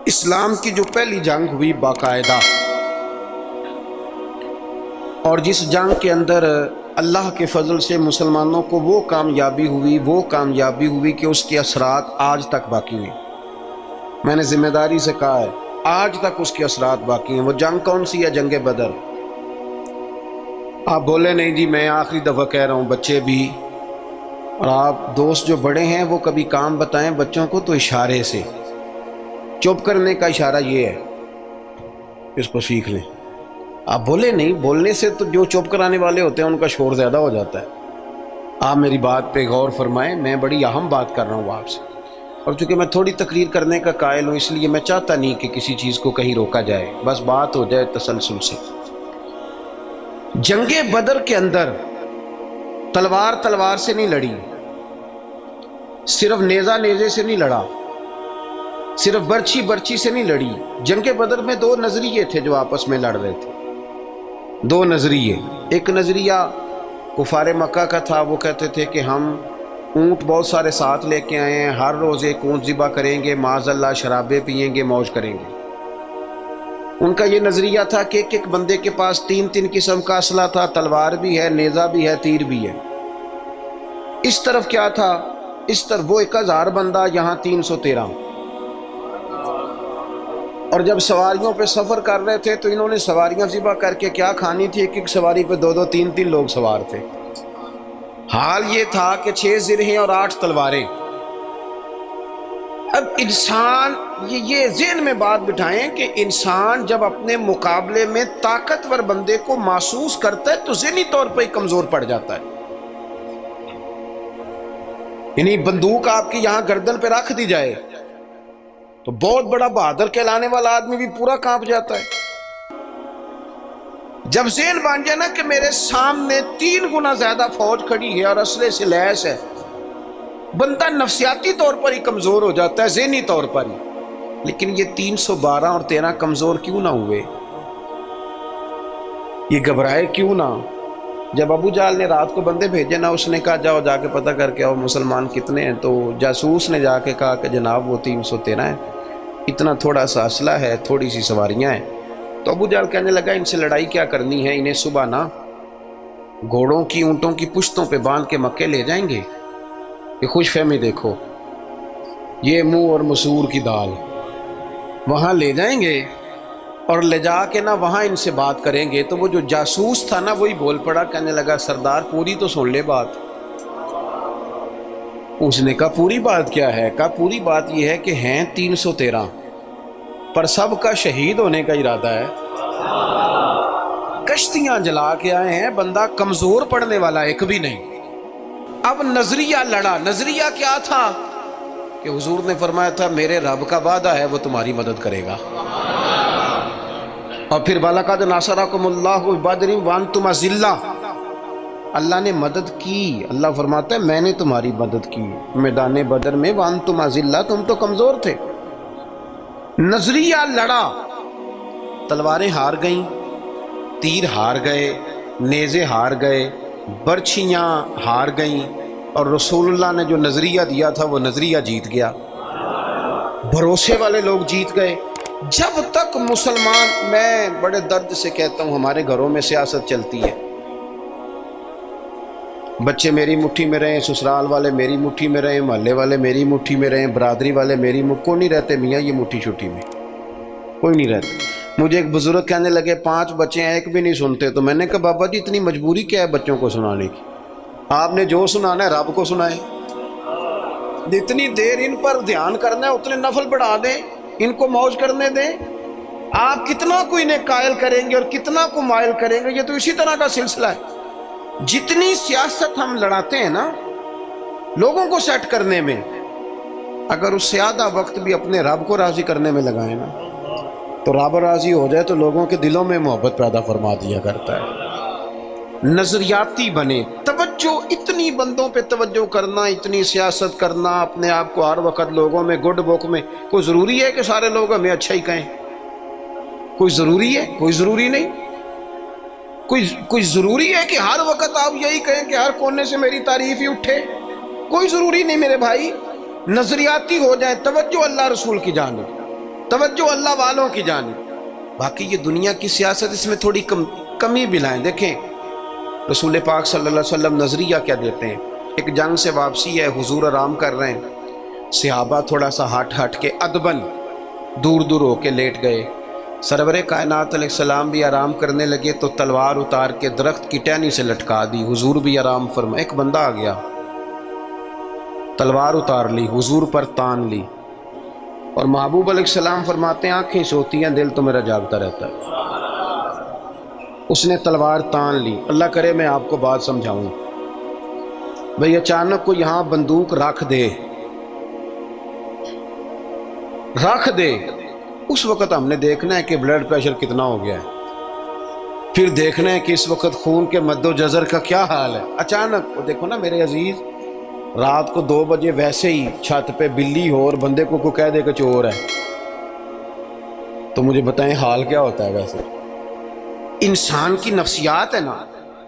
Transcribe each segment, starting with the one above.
اسلام کی جو پہلی جنگ ہوئی باقاعدہ، اور جس جنگ کے اندر اللہ کے فضل سے مسلمانوں کو وہ کامیابی ہوئی کہ اس کے اثرات آج تک باقی ہیں۔ میں نے ذمہ داری سے کہا ہے آج تک اس کے اثرات باقی ہیں۔ وہ جنگ کون سی ہے؟ جنگ بدر۔ آپ بولے نہیں جی میں آخری دفعہ کہہ رہا ہوں، بچے بھی، اور آپ دوست جو بڑے ہیں وہ کبھی کام بتائیں بچوں کو تو اشارے سے، چپ کرنے کا اشارہ یہ ہے، اس کو سیکھ لیں۔ آپ بولے نہیں، بولنے سے تو جو چپ کرانے والے ہوتے ہیں ان کا شور زیادہ ہو جاتا ہے۔ آپ میری بات پہ غور فرمائیں، میں بڑی اہم بات کر رہا ہوں آپ سے، اور چونکہ میں تھوڑی تقریر کرنے کا قائل ہوں اس لیے میں چاہتا نہیں کہ کسی چیز کو کہیں روکا جائے، بس بات ہو جائے تسلسل سے۔ جنگ بدر کے اندر تلوار سے نہیں لڑی، صرف نیزے سے نہیں لڑا، صرف برچھی سے نہیں لڑی۔ جنگ بدر میں دو نظریے تھے جو آپس میں لڑ رہے تھے، دو نظریے۔ ایک نظریہ کفار مکہ کا تھا، وہ کہتے تھے کہ ہم اونٹ بہت سارے ساتھ لے کے آئے ہیں، ہر روز ایک اونٹ ذبح کریں گے، معاذ اللہ شرابیں پئیں گے، موج کریں گے۔ ان کا یہ نظریہ تھا کہ ایک بندے کے پاس تین قسم کا اسلحہ تھا، تلوار بھی ہے، نیزہ بھی ہے، تیر بھی ہے۔ اس طرف کیا تھا؟ اس طرف وہ 1000 بندہ، یہاں 313۔ اور جب سواریوں پہ سفر کر رہے تھے تو انہوں نے سواریاں ذبح کر کے کیا کھانی تھی؟ ایک سواری پہ 2 3 لوگ سوار تھے۔ حال یہ تھا کہ 6 زرہیں اور 8 تلواریں۔ اب انسان یہ ذہن میں بات بٹھائیں کہ انسان جب اپنے مقابلے میں طاقتور بندے کو محسوس کرتا ہے تو ذہنی طور پر ہی کمزور پڑ جاتا ہے۔ یعنی بندوق آپ کی یہاں گردن پہ رکھ دی جائے تو بہت بڑا بہادر کہلانے والا آدمی بھی پورا کانپ جاتا ہے۔ جب ذہن بن جائے نا کہ میرے سامنے 3 گنا زیادہ فوج کھڑی ہے اور اسلحے سے لیس ہے، بندہ نفسیاتی طور پر ہی کمزور ہو جاتا ہے، ذہنی طور پر ہی۔ لیکن یہ 312 اور 13 کمزور کیوں نہ ہوئے؟ یہ گھبرائے کیوں نہ؟ جب ابو جہل نے رات کو بندے بھیجے نا، اس نے کہا جاؤ جا کے پتہ کر کے آؤ مسلمان کتنے ہیں، تو جاسوس نے جا کے کہا کہ جناب وہ 313 ہیں، اتنا تھوڑا سا اسلحہ ہے، تھوڑی سی سواریاں ہیں۔ تو ابو جہل کہنے لگا ان سے لڑائی کیا کرنی ہے، انہیں صبح نا گھوڑوں کی اونٹوں کی پشتوں پہ باندھ کے مکے لے جائیں گے۔ یہ خوش فہمی دیکھو، یہ منہ اور مسور کی دال، وہاں لے جائیں گے اور لے جا کے نا وہاں ان سے بات کریں گے۔ تو وہ جو جاسوس تھا نا وہی بول پڑا، کہنے لگا سردار پوری تو سن لے بات۔ اس نے کہا پوری بات کیا ہے؟ کہا پوری بات یہ ہے کہ ہیں 313 پر سب کا شہید ہونے کا ارادہ ہے، کشتیاں جلا کے آئے ہیں، بندہ کمزور پڑنے والا ایک بھی نہیں۔ اب نظریہ لڑا۔ نظریہ کیا تھا کہ حضور نے فرمایا تھا میرے رب کا وعدہ ہے وہ تمہاری مدد کرے گا، اور پھر وَلَقَدْ نَصَرَكُمُ اللَّهُ بِبَدْرٍ وَأَنْتُمْ أَذِلَّةٌ، اللہ نے مدد کی۔ اللہ فرماتا ہے میں نے تمہاری مدد کی میدان بدر میں، وَأَنْتُمْ أَذِلَّةٌ، تم تو کمزور تھے۔ نظریہ لڑا، تلواریں ہار گئیں، تیر ہار گئے، نیزے ہار گئے، برچھیاں ہار گئیں، اور رسول اللہ نے جو نظریہ دیا تھا وہ نظریہ جیت گیا، بھروسے والے لوگ جیت گئے۔ جب تک مسلمان، میں بڑے درد سے کہتا ہوں ہمارے گھروں میں سیاست چلتی ہے، بچے میری مٹھی میں رہیں، سسرال والے میری مٹھی میں رہیں، محلے والے میری مٹھی میں رہیں، برادری والے میری مٹھی، کوئی نہیں رہتے میاں یہ مٹھی چھٹی میں، کوئی نہیں رہتا۔ مجھے ایک بزرگ کہنے لگے 5 بچے ہیں ایک بھی نہیں سنتے، تو میں نے کہا بابا جی اتنی مجبوری کیا ہے بچوں کو سنانے کی؟ آپ نے جو سنانا ہے رب کو سنائیں، جتنی دیر ان پر دھیان کرنا ہے اتنے نفل بڑھا دیں، ان کو موج کرنے دیں۔ آپ کتنا کو انہیں قائل کریں گے اور کتنا کو مائل کریں گے، یہ تو اسی طرح کا سلسلہ ہے۔ جتنی سیاست ہم لڑاتے ہیں نا لوگوں کو سیٹ کرنے میں، اگر اس سے آدھا وقت بھی اپنے رب کو راضی کرنے میں لگائیں نا تو رب راضی ہو جائے تو لوگوں کے دلوں میں محبت پیدا فرما دیا کرتا ہے۔ نظریاتی بنے، توجہ، اتنی بندوں پہ توجہ کرنا، اتنی سیاست کرنا، اپنے آپ کو ہر وقت لوگوں میں گڈ بک میں، کوئی ضروری ہے کہ سارے لوگ ہمیں اچھا ہی کہیں؟ کوئی ضروری ہے؟ کوئی ضروری نہیں۔ کوئی ضروری ہے کہ ہر وقت آپ یہی کہیں کہ ہر کونے سے میری تعریف ہی اٹھے؟ کوئی ضروری نہیں میرے بھائی۔ نظریاتی ہو جائے، توجہ اللہ رسول کی جانب، توجہ اللہ والوں کی جانب۔ باقی یہ دنیا کی سیاست اس میں تھوڑی کمی بھی لائیں۔ دیکھیں رسول پاک صلی اللہ علیہ وسلم نظریہ کیا دیتے ہیں؟ ایک جنگ سے واپسی ہے، حضور آرام کر رہے ہیں، صحابہ تھوڑا سا ہٹ کے ادبن دور دور ہو کے لیٹ گئے، سرور کائنات علیہ السلام بھی آرام کرنے لگے تو تلوار اتار کے درخت کی ٹہنی سے لٹکا دی، حضور بھی آرام فرما۔ ایک بندہ آ گیا، تلوار اتار لی، حضور پر تان لی، اور محبوب علیہ السلام فرماتے ہیں آنکھیں سوتی ہیں، دل تو میرا جاگتا رہتا ہے۔ اس نے تلوار تان لی۔ اللہ کرے میں آپ کو بات سمجھاؤں، بھئی اچانک کو یہاں بندوق رکھ دے، اس وقت ہم نے دیکھنا ہے کہ بلڈ پریشر کتنا ہو گیا ہے، پھر دیکھنا ہے کہ اس وقت خون کے مد و جزر کا کیا حال ہے۔ اچانک وہ دیکھو نا میرے عزیز، رات کو 2 بجے ویسے ہی چھت پہ بلی ہو اور بندے کو کہہ دے کہ چور ہے، تو مجھے بتائیں حال کیا ہوتا ہے؟ ویسے انسان کی نفسیات ہے نا۔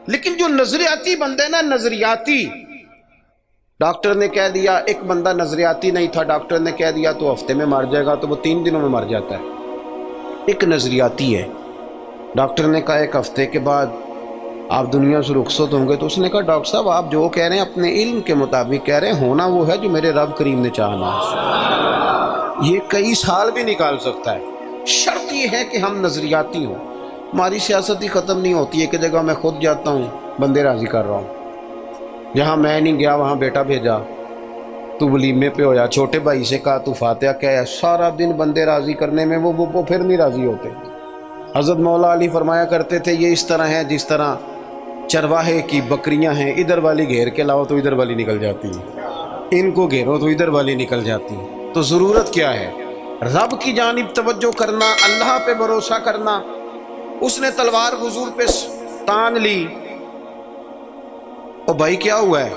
لیکن جو نظریاتی بندے نا، نظریاتی، ڈاکٹر نے کہہ دیا، ایک بندہ نظریاتی نہیں تھا، ڈاکٹر نے کہہ دیا تو ہفتے میں مر جائے گا، تو وہ 3 دنوں میں مر جاتا ہے۔ ایک نظریاتی ہے، ڈاکٹر نے کہا 1 ہفتے کے بعد آپ دنیا سے رخصت ہوں گے، تو اس نے کہا ڈاکٹر صاحب آپ جو کہہ رہے ہیں اپنے علم کے مطابق کہہ رہے ہیں، ہونا وہ ہے جو میرے رب کریم نے چاہنا ہے۔ یہ کئی سال بھی نکال سکتا ہے، شرط یہ ہے کہ ہم نظریاتی ہوں۔ ہماری سیاست ہی ختم نہیں ہوتی ہے کہ جگہ میں خود جاتا ہوں بندے راضی کر رہا ہوں، جہاں میں نہیں گیا وہاں بیٹا بھیجا، تو ولیمے پہ ہویا، چھوٹے بھائی سے کہا تو فاتحہ کہہ، سارا دن بندے راضی کرنے میں وہ پھر نہیں راضی ہوتے۔ حضرت مولا علی فرمایا کرتے تھے یہ اس طرح ہے جس طرح چرواہے کی بکریاں ہیں، ادھر والی گھیر کے لاؤ تو ادھر والی نکل جاتی ہے، ان کو گھیرو تو ادھر والی نکل جاتی ہے۔ تو ضرورت کیا ہے؟ رب کی جانب توجہ کرنا، اللہ پہ بھروسہ کرنا۔ اس نے تلوار حضور پہ تان لی، او بھائی کیا ہوا ہے؟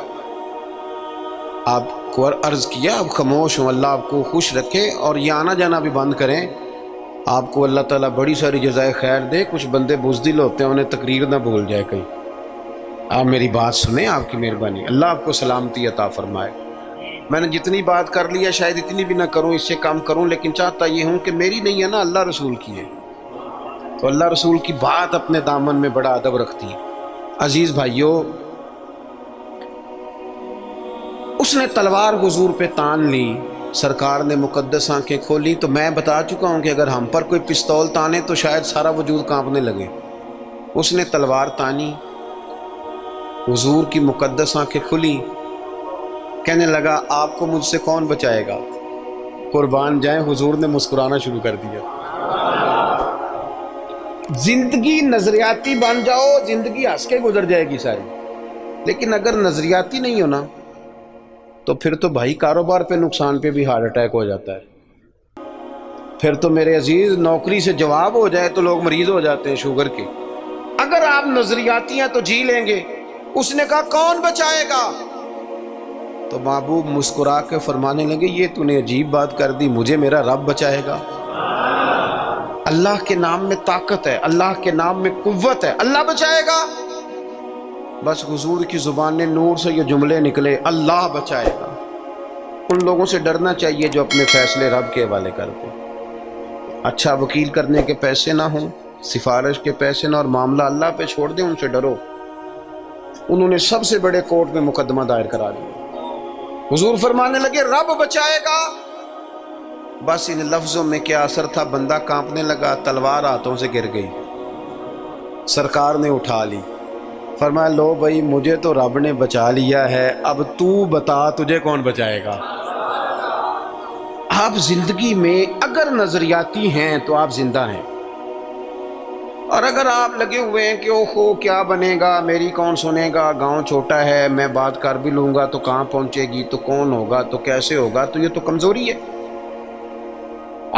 آپ کو عرض کیا آپ خاموش ہوں، اللہ آپ کو خوش رکھے اور یہ آنا جانا بھی بند کریں، آپ کو اللہ تعالیٰ بڑی ساری جزائے خیر دے۔ کچھ بندے بزدل ہوتے ہیں، انہیں تقریر نہ بھول جائے کہیں۔ آپ میری بات سنیں، آپ کی مہربانی، اللہ آپ کو سلامتی عطا فرمائے۔ میں نے جتنی بات کر لی ہے شاید اتنی بھی نہ کروں، اس سے کم کروں، لیکن چاہتا یہ ہوں کہ میری نہیں ہے نا، اللہ رسول کی ہے، تو اللہ رسول کی بات اپنے دامن میں بڑا ادب رکھتی ہے۔ عزیز بھائیوں، اس نے تلوار حضور پہ تان لی، سرکار نے مقدس آنکھیں کھولی، تو میں بتا چکا ہوں کہ اگر ہم پر کوئی پستول تانے تو شاید سارا وجود کانپنے لگے۔ اس نے تلوار تانی، حضور کی مقدس آنکھیں کھلی، کہنے لگا آپ کو مجھ سے کون بچائے گا؟ قربان جائیں، حضور نے مسکرانا شروع کر دیا۔ زندگی نظریاتی بن جاؤ، زندگی ہنس کے گزر جائے گی ساری، لیکن اگر نظریاتی نہیں ہونا تو پھر تو بھائی کاروبار پہ نقصان پہ بھی ہارٹ اٹیک ہو جاتا ہے۔ پھر تو میرے عزیز نوکری سے جواب ہو جائے تو لوگ مریض ہو جاتے ہیں شوگر کے۔ اگر آپ نظریاتی ہیں تو جی لیں گے۔ اس نے کہا کون بچائے گا؟ تو محبوب مسکرا کے فرمانے لگے یہ تو نے عجیب بات کر دی، مجھے میرا رب بچائے گا۔ اللہ کے نام میں طاقت ہے، اللہ کے نام میں قوت ہے، اللہ بچائے گا۔ بس حضور کی زبان نور سے یہ جملے نکلے، اللہ بچائے گا۔ ان لوگوں سے ڈرنا چاہیے جو اپنے فیصلے رب کے حوالے کرتے۔ اچھا وکیل کرنے کے پیسے نہ ہوں، سفارش کے پیسے نہ، اور معاملہ اللہ پہ چھوڑ دیں، ان سے ڈرو۔ انہوں نے سب سے بڑے کورٹ میں مقدمہ دائر کرا دیا۔ حضور فرمانے لگے رب بچائے گا۔ بس ان لفظوں میں کیا اثر تھا، بندہ کانپنے لگا، تلوار ہاتھوں سے گر گئی، سرکار نے اٹھا لی، فرمایا لو بھائی مجھے تو رب نے بچا لیا ہے، اب تو بتا تجھے کون بچائے گا۔ آپ زندگی میں اگر نظریاتی ہیں تو آپ زندہ ہیں، اور اگر آپ لگے ہوئے ہیں کہ اوہو کیا بنے گا، میری کون سنے گا، گاؤں چھوٹا ہے، میں بات کر بھی لوں گا تو کہاں پہنچے گی، تو کون ہوگا، تو کیسے ہوگا، تو یہ تو کمزوری ہے۔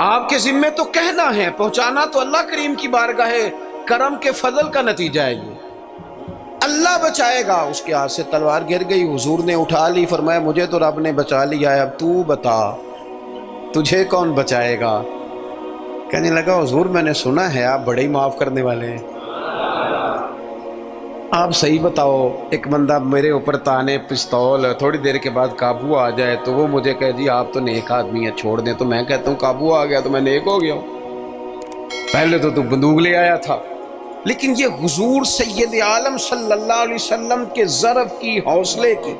آپ کے ذمے تو کہنا ہے، پہنچانا تو اللہ کریم کی بارگاہ کرم کے فضل کا نتیجہ ہے یہ۔ اللہ بچائے گا۔ اس کے ہاتھ سے تلوار گر گئی، حضور نے اٹھا لی، فرمایا مجھے تو رب نے بچا لیا ہے، اب تو بتا تجھے کون بچائے گا۔ کہنے لگا حضور میں نے سنا ہے آپ بڑے ہی معاف کرنے والے ہیں۔ آپ صحیح بتاؤ، ایک بندہ میرے اوپر تانے پستول تھوڑی دیر کے بعد قابو آ جائے تو وہ مجھے کہے جی آپ تو نیک آدمی ہیں چھوڑ دیں، تو میں کہتا ہوں قابو آ گیا تو میں نیک ہو گیا ہوں، پہلے تو بندوق لے آیا تھا۔ لیکن یہ حضور سید عالم صلی اللہ علیہ وسلم کے ضرب کی، حوصلے کی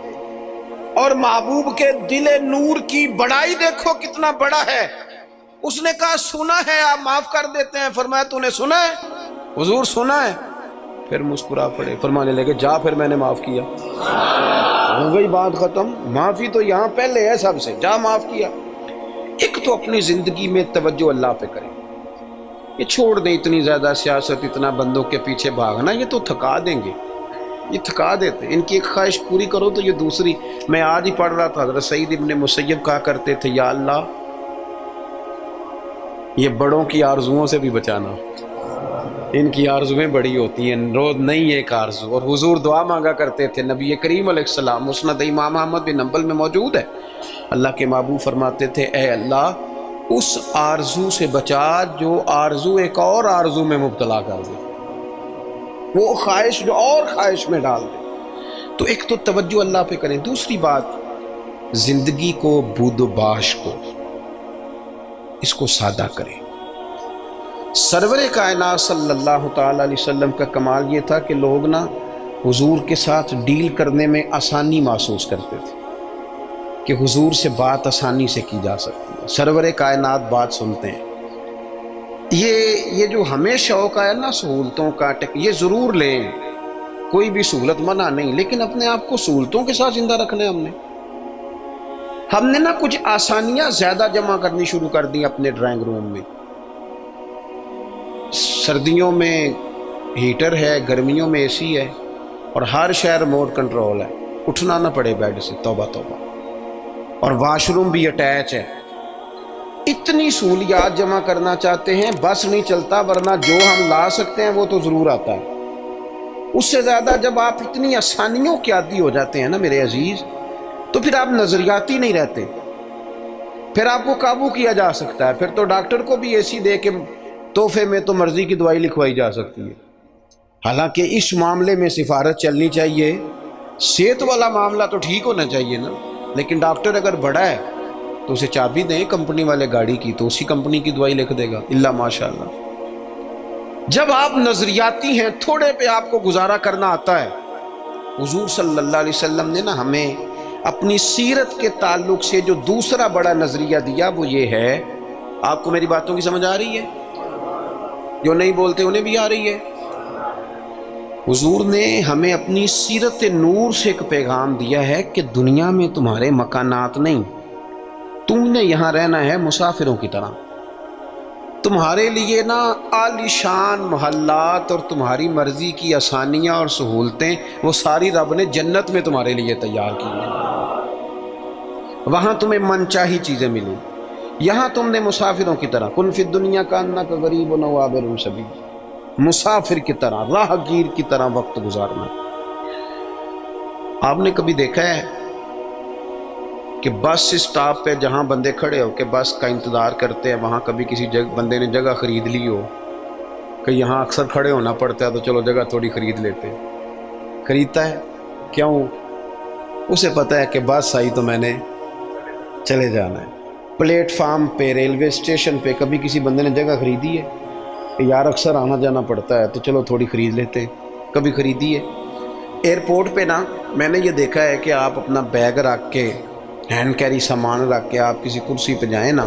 اور محبوب کے دل نور کی بڑائی دیکھو کتنا بڑا ہے۔ اس نے کہا سنا ہے آپ معاف کر دیتے ہیں، فرمایا تو نے سنا ہے؟ حضور سنا ہے، پھر مسکرا پڑے، فرمانے لگے جا پھر میں نے معاف کیا، ہو گئی بات ختم، معافی تو یہاں پہلے ہے سب سے، جا معاف کیا۔ ایک تو اپنی زندگی میں توجہ اللہ پہ کریں، یہ چھوڑ دیں اتنی زیادہ سیاست، اتنا بندوں کے پیچھے بھاگنا، یہ تو تھکا دیں گے، یہ تھکا دیتے ہیں۔ ان کی ایک خواہش پوری کرو تو یہ دوسری۔ میں آج ہی پڑھ رہا تھا، حضرت سعید ابن مسیب کہا کرتے تھے یا اللہ یہ بڑوں کی آرزوؤں سے بھی بچانا، ان کی آرزویں بڑی ہوتی ہیں، روز نہیں ایک آرزو۔ اور حضور دعا مانگا کرتے تھے، نبی کریم علیہ السلام مسند امام احمد بن حنبل میں موجود ہے، اللہ کے محبوب فرماتے تھے اے اللہ اس آرزو سے بچا جو آرزو ایک اور آرزو میں مبتلا کر دے، وہ خواہش جو اور خواہش میں ڈال دے۔ تو ایک تو توجہ اللہ پہ کریں، دوسری بات زندگی کو، بود و باش کو، اس کو سادہ کریں۔ سرور کائنات صلی اللہ تعالی علیہ وسلم کا کمال یہ تھا کہ لوگ نا حضور کے ساتھ ڈیل کرنے میں آسانی محسوس کرتے تھے کہ حضور سے بات آسانی سے کی جا سکتی ہے، سرور کائنات بات سنتے ہیں۔ یہ جو ہمیں شوق ہے نا سہولتوں کا، یہ ضرور لیں، کوئی بھی سہولت منع نہیں، لیکن اپنے آپ کو سہولتوں کے ساتھ زندہ رکھنا ہے۔ ہم نے نا کچھ آسانیاں زیادہ جمع کرنی شروع کر دی اپنے ڈرائنگ روم میں۔ سردیوں میں ہیٹر ہے، گرمیوں میں اے سی ہے، اور ہر شہر ریموٹ کنٹرول ہے، اٹھنا نہ پڑے بیڈ سے، توبہ توبہ، اور واش روم بھی اٹیچ ہے۔ اتنی سہولیات جمع کرنا چاہتے ہیں، بس نہیں چلتا، ورنہ جو ہم لا سکتے ہیں وہ تو ضرور آتا ہے۔ اس سے زیادہ جب آپ اتنی آسانیوں کے عادی ہو جاتے ہیں نا میرے عزیز، تو پھر آپ نظریاتی نہیں رہتے، پھر آپ کو قابو کیا جا سکتا ہے، پھر تو ڈاکٹر کو بھی اے سی دے کے تحفے میں تو مرضی کی دوائی لکھوائی جا سکتی ہے۔ حالانکہ اس معاملے میں سفارت چلنی چاہیے، صحت والا معاملہ تو ٹھیک ہونا چاہیے نا، لیکن ڈاکٹر اگر بڑا ہے تو اسے چابی دیں کمپنی والے گاڑی کی، تو اسی کمپنی کی دوائی لکھ دے گا، اللہ ماشاء اللہ۔ جب آپ نظریاتی ہیں، تھوڑے پہ آپ کو گزارا کرنا آتا ہے۔ حضور صلی اللہ علیہ وسلم نے نا ہمیں اپنی سیرت کے تعلق سے جو دوسرا بڑا نظریہ دیا وہ یہ ہے، آپ کو میری باتوں کی سمجھ آ رہی ہے؟ جو نہیں بولتے انہیں بھی آ رہی ہے؟ حضور نے ہمیں اپنی سیرت نور سے ایک پیغام دیا ہے کہ دنیا میں تمہارے مکانات نہیں، تم نے یہاں رہنا ہے مسافروں کی طرح۔ تمہارے لیے نا عالی شان محلات اور تمہاری مرضی کی آسانیاں اور سہولتیں وہ ساری رب نے جنت میں تمہارے لیے تیار کی ہیں، وہاں تمہیں من چاہی چیزیں ملیں۔ یہاں تم نے مسافروں کی طرح، کن فی الدنیا کانک غریب و عابر سبیل، مسافر کی طرح، راہ گیر کی طرح وقت گزارنا۔ آپ نے کبھی دیکھا ہے کہ بس اسٹاپ پہ جہاں بندے کھڑے ہو کے بس کا انتظار کرتے ہیں، وہاں کبھی کسی بندے نے جگہ خرید لی ہو کہ یہاں اکثر کھڑے ہونا پڑتا ہے تو چلو جگہ تھوڑی خرید لیتے ہیں؟ خریدتا ہے کیوں؟ اسے پتہ ہے کہ بس آئی تو میں نے چلے جانا ہے۔ پلیٹ فارم پہ، ریلوے اسٹیشن پہ کبھی کسی بندے نے جگہ خریدی ہے کہ یار اکثر آنا جانا پڑتا ہے تو چلو تھوڑی خرید لیتے ہیں؟ کبھی خریدی ہے؟ ایئرپورٹ پہ نا میں نے یہ دیکھا ہے کہ آپ اپنا بیگ رکھ کے، ہینڈ کیری سامان رکھ کے آپ کسی کرسی پہ جائیں نا،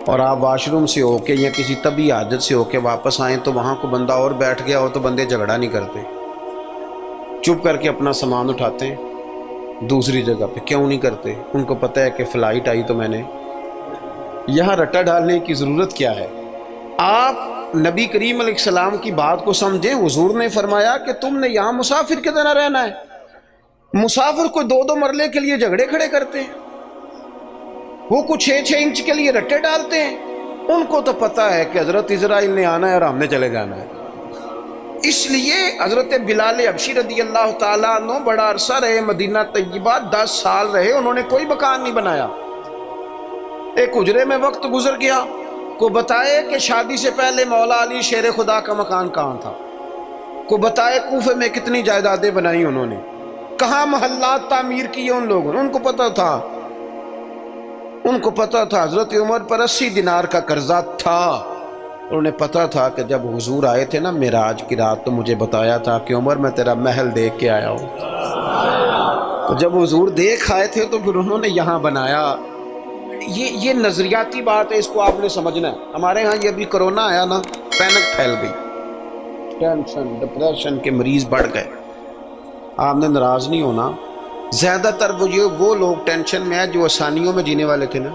اور آپ واش روم سے ہو کے یا کسی طبی حاجت سے ہو کے واپس آئیں تو وہاں کو بندہ اور بیٹھ گیا ہو تو بندے جھگڑا نہیں کرتے، چپ کر کے اپنا سامان اٹھاتے ہیں دوسری جگہ پہ۔ کیوں نہیں کرتے؟ ان کو پتہ ہے کہ فلائٹ آئی تو میں نے یہاں رٹا ڈالنے کی ضرورت کیا ہے۔ آپ نبی کریم علیہ السلام کی بات کو سمجھیں، حضور نے فرمایا کہ تم نے یہاں مسافر کی طرح رہنا ہے۔ مسافر کو 2 مرلے کے لیے جھگڑے کھڑے کرتے ہیں، وہ کچھ 6 انچ کے لیے رٹے ڈالتے ہیں، ان کو تو پتہ ہے کہ حضرت اسرائیل نے آنا ہے اور ہم نے چلے جانا ہے۔ اس لیے حضرت بلال حبشی رضی اللہ تعالیٰ عنہ بڑا عرصہ رہے مدینہ طیبہ، 10 سال رہے، انہوں نے کوئی مکان نہیں بنایا۔ ایک حجرے میں وقت گزر گیا، کو بتائے کہ شادی سے پہلے مولا علی شیر خدا کا مکان کہاں تھا؟ کو بتائے کوفے میں کتنی جائیدادیں بنائی انہوں نے، کہاں محلات تعمیر کیے ان لوگوں نے، ان کو پتا تھا، ان کو پتا تھا حضرت عمر پر 80 دینار کا قرضہ تھا، انہیں پتا تھا کہ جب حضور آئے تھے نا معراج کی رات تو مجھے بتایا تھا کہ عمر میں تیرا محل دیکھ کے آیا ہوں، تو جب حضور دیکھ آئے تھے تو پھر انہوں نے یہاں بنایا۔ یہ نظریاتی بات ہے، اس کو آپ نے سمجھنا ہے۔ ہمارے ہاں یہ ابھی کرونا آیا نا، پینک پھیل گئی، ٹینشن ڈپریشن کے مریض بڑھ گئے۔ آپ نے ناراض نہیں ہونا، زیادہ تر وہ لوگ ٹینشن میں ہیں جو آسانیوں میں جینے والے تھے نا،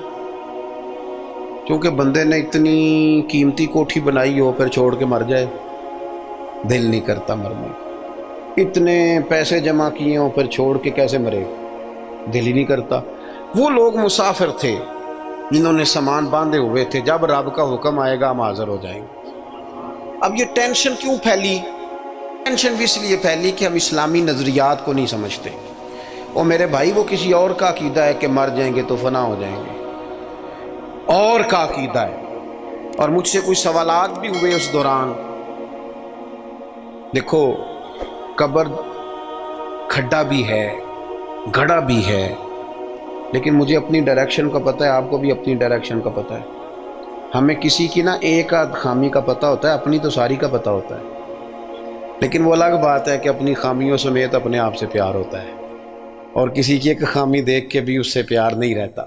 کیونکہ بندے نے اتنی قیمتی کوٹھی بنائی ہو پھر چھوڑ کے مر جائے، دل نہیں کرتا مرنے کو، اتنے پیسے جمع کیے ہوں پھر چھوڑ کے کیسے مرے، دل ہی نہیں کرتا۔ وہ لوگ مسافر تھے جنہوں نے سامان باندھے ہوئے تھے، جب رب کا حکم آئے گا ہم حاضر ہو جائیں گے۔ اب یہ ٹینشن کیوں پھیلی؟ ٹینشن بھی اس لیے پھیلی کہ ہم اسلامی نظریات کو نہیں سمجھتے۔ اور میرے بھائی وہ کسی اور کا عقیدہ ہے کہ مر جائیں گے تو فنا ہو جائیں گے، اور کا عقیدہ ہے۔ اور مجھ سے کوئی سوالات بھی ہوئے اس دوران۔ دیکھو قبر کھڈا بھی ہے، گڑھا بھی ہے، لیکن مجھے اپنی ڈائریکشن کا پتہ ہے، آپ کو بھی اپنی ڈائریکشن کا پتہ ہے۔ ہمیں کسی کی نا ایک آدھ خامی کا پتہ ہوتا ہے، اپنی تو ساری کا پتہ ہوتا ہے، لیکن وہ الگ بات ہے کہ اپنی خامیوں سمیت اپنے آپ سے پیار ہوتا ہے، اور کسی کی ایک خامی دیکھ کے بھی اس سے پیار نہیں رہتا۔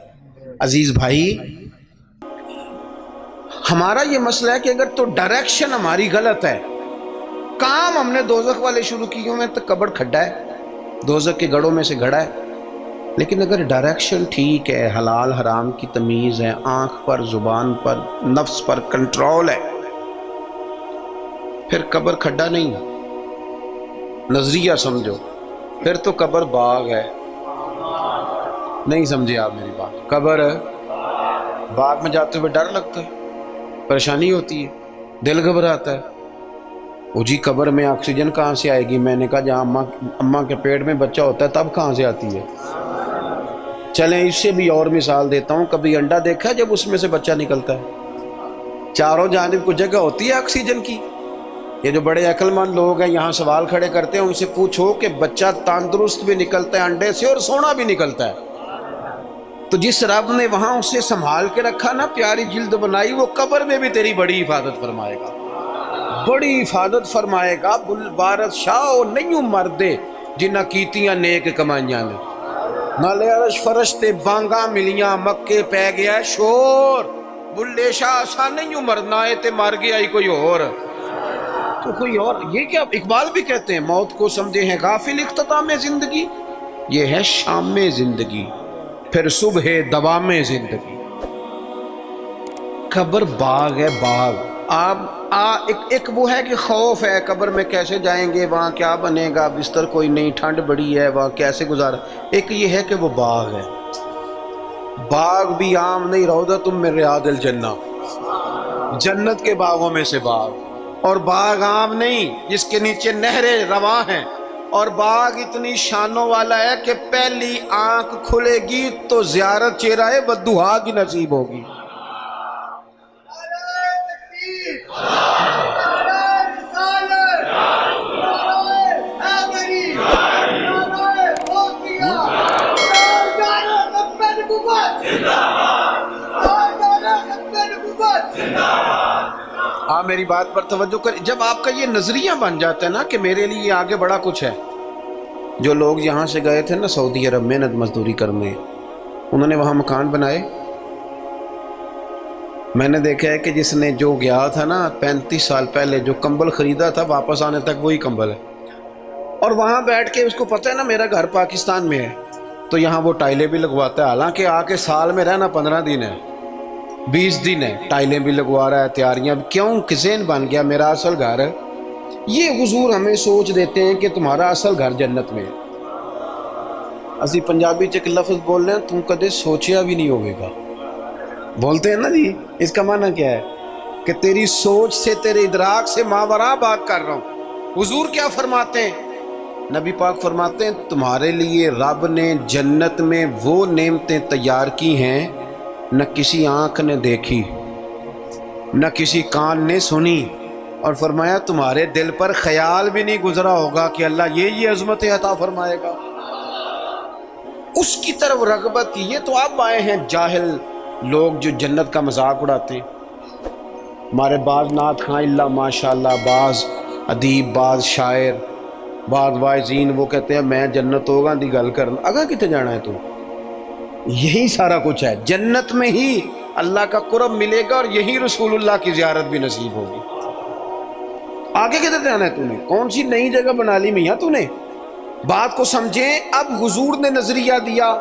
عزیز بھائی، ہمارا یہ مسئلہ ہے کہ اگر تو ڈائریکشن ہماری غلط ہے، کام ہم نے دوزخ والے شروع کیے ہوئے تو قبر کھڈا ہے، دوزخ کے گڑھوں میں سے گھڑا ہے، لیکن اگر ڈائریکشن ٹھیک ہے، حلال حرام کی تمیز ہے، آنکھ پر، زبان پر، نفس پر کنٹرول ہے، پھر قبر کھڈا نہیں، نظریہ سمجھو، پھر تو قبر باغ ہے۔ نہیں سمجھے آپ میری بات؟ قبر باغ میں جاتے ہوئے ڈر لگتا ہے، پریشانی ہوتی ہے، دل گھبراتا ہے، وہ جی قبر میں آکسیجن کہاں سے آئے گی؟ میں نے کہا جہاں اماں کے پیٹ میں بچہ ہوتا ہے تب کہاں سے آتی ہے؟ چلیں اس سے بھی اور مثال دیتا ہوں، کبھی انڈا دیکھا جب اس میں سے بچہ نکلتا ہے؟ چاروں جانب کو جگہ ہوتی ہے آکسیجن کی۔ یہ جو بڑے عقل مند لوگ ہیں یہاں سوال کھڑے کرتے ہیں، ان سے پوچھو کہ بچہ تندرست بھی نکلتا ہے انڈے سے اور سونا بھی نکلتا ہے، تو جس رب نے وہاں اسے سنبھال کے رکھا نا، پیاری جلد بنائی، وہ قبر میں بھی تیری بڑی حفاظت فرمائے گا، بڑی حفاظت فرمائے گا۔ بل بارت شاہ نہیں مردے جنہ کیتیاں نیک کمائیاں نے، نالے عرش فرشتے بانگاں ملیاں، مکے پہ گیا شور، بلے شاہ آسان نہیں مرنا ہے تے مر گیا ہی کوئی اور، تو کوئی اور۔ یہ کیا اقبال بھی کہتے ہیں، موت کو سمجھے ہیں غافل اختتام زندگی، یہ ہے شام میں زندگی پھر صبح دوام زندگی۔ قبر باغ ہے، باغ۔ ایک وہ ہے کہ خوف ہے قبر میں کیسے جائیں گے، وہاں کیا بنے گا، بستر کوئی نہیں، ٹھنڈ بڑی ہے، وہاں کیسے گزارا۔ ایک یہ ہے کہ وہ باغ ہے، باغ بھی عام نہیں، روضۃ من ریاض الجنہ، جنت کے باغوں میں سے باغ، اور باغ عام نہیں جس کے نیچے نہریں رواں ہیں، اور باغ اتنی شانوں والا ہے کہ پہلی آنکھ کھلے گی تو زیارت چہرہ بددعا کی نصیب ہوگی۔ آپ میری بات پر توجہ کریں، جب آپ کا یہ نظریہ بن جاتا ہے نا کہ میرے لیے آگے بڑا کچھ ہے۔ جو لوگ یہاں سے گئے تھے نا سعودی عرب محنت مزدوری کرنے، انہوں نے وہاں مکان بنائے، میں نے دیکھا ہے کہ جس نے جو گیا تھا نا 35 سال پہلے جو کمبل خریدا تھا، واپس آنے تک وہی کمبل ہے، اور وہاں بیٹھ کے اس کو پتہ ہے نا میرا گھر پاکستان میں ہے، تو یہاں وہ ٹائلیں بھی لگواتا ہے، حالانکہ آ کے سال میں رہنا 15 دن ہے، 20 دن ہے، ٹائلیں بھی لگوا رہا ہے، تیاریاں بھی، کیوں؟ ذہن بن گیا میرا اصل گھر ہے۔ یہ حضور ہمیں سوچ دیتے ہیں کہ تمہارا اصل گھر جنت میں ہے۔ اسی پنجابی چ ایک لفظ بول رہے ہیں، تم کدے سوچیا بھی نہیں ہوگے گا، بولتے ہیں نا جی، اس کا معنی کیا ہے؟ کہ تیری سوچ سے، تیرے ادراک سے ماوراء بات کر رہا ہوں۔ حضور کیا فرماتے ہیں؟ نبی پاک فرماتے ہیں تمہارے لیے رب نے جنت میں وہ نعمتیں تیار کی ہیں نہ کسی آنکھ نے دیکھی، نہ کسی کان نے سنی، اور فرمایا تمہارے دل پر خیال بھی نہیں گزرا ہوگا کہ اللہ یہ عظمتیں عطا فرمائے گا، اس کی طرف رغبت کی۔ یہ تو آپ آئے ہیں جاہل لوگ جو جنت کا مذاق اڑاتے ہیں۔ ہمارے بعض نعت خواں اللہ ماشاءاللہ، بعض ادیب، بعض شاعر، بعض واعظین وہ کہتے ہیں میں جنت ہوگا دی گل کرنا، اگا کتے جانا ہے تو؟ یہی سارا کچھ ہے، جنت میں ہی اللہ کا قرب ملے گا اور یہی رسول اللہ کی زیارت بھی نصیب ہوگی۔ آگے کدھر جانا ہے تو نے؟ کون سی نئی جگہ بنا لی میاں تو نے؟ بات کو سمجھیں۔ اب حضور نے نظریہ دیا،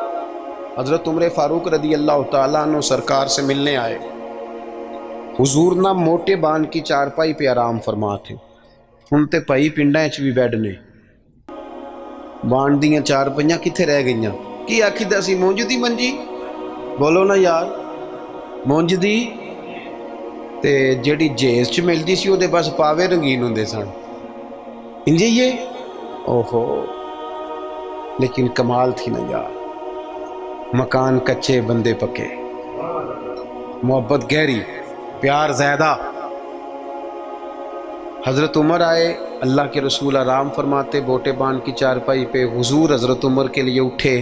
حضرت عمر فاروق رضی اللہ تعالیٰ عنہ سرکار سے ملنے آئے۔ حضور نہ موٹے بان کی چارپائی پہ آرام فرما تھے، ہن تے پائی پنڈاں وچ بھی بیڈ نے، بان دیاں چارپائیاں کتھے رہ گئیاں؟ کی آکھی دسی مونج دی منجی، بولو نا یار، مونج دی تے جیڑی جیز چ ملدی سی او دے بس پاوے رنگین ہوندے سن، انجے یہ اوہو، لیکن کمال تھی نا یار، مکان کچے بندے پکے، محبت گہری، پیار زیادہ۔ حضرت عمر آئے، اللہ کے رسول آرام فرماتے بوٹے بان کی چارپائی پہ، حضور حضرت عمر کے لیے اٹھے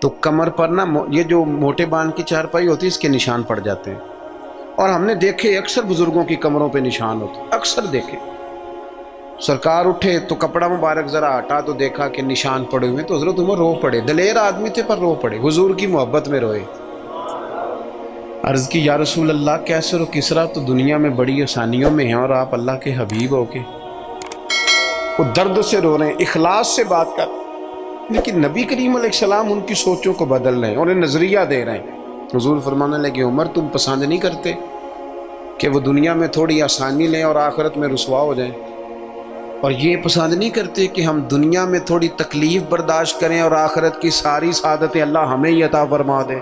تو کمر پر نا یہ جو موٹے بان کی چارپائی ہوتی ہے اس کے نشان پڑ جاتے ہیں، اور ہم نے دیکھے اکثر بزرگوں کی کمروں پہ نشان ہوتے، اکثر دیکھے۔ سرکار اٹھے تو کپڑا مبارک ذرا ہٹا تو دیکھا کہ نشان پڑے ہوئے، تو حضرت عمر رو پڑے، دلیر آدمی تھے پر رو پڑے، حضور کی محبت میں روئے۔ عرض کی یا رسول اللہ کیسر و کسرا تو دنیا میں بڑی آسانیوں میں ہیں اور آپ اللہ کے حبیب ہو کے؟ وہ درد سے رو رہے ہیں، اخلاص سے بات کر، لیکن نبی کریم علیہ السلام ان کی سوچوں کو بدل رہے ہیں اور انہیں نظریہ دے رہے ہیں۔ حضور فرمانے لگے عمر تم پسند نہیں کرتے کہ وہ دنیا میں تھوڑی آسانی لیں اور آخرت میں رسوا ہو جائیں، اور یہ پسند نہیں کرتے کہ ہم دنیا میں تھوڑی تکلیف برداشت کریں اور آخرت کی ساری سعادتیں اللہ ہمیں ہی عطا فرما دے؟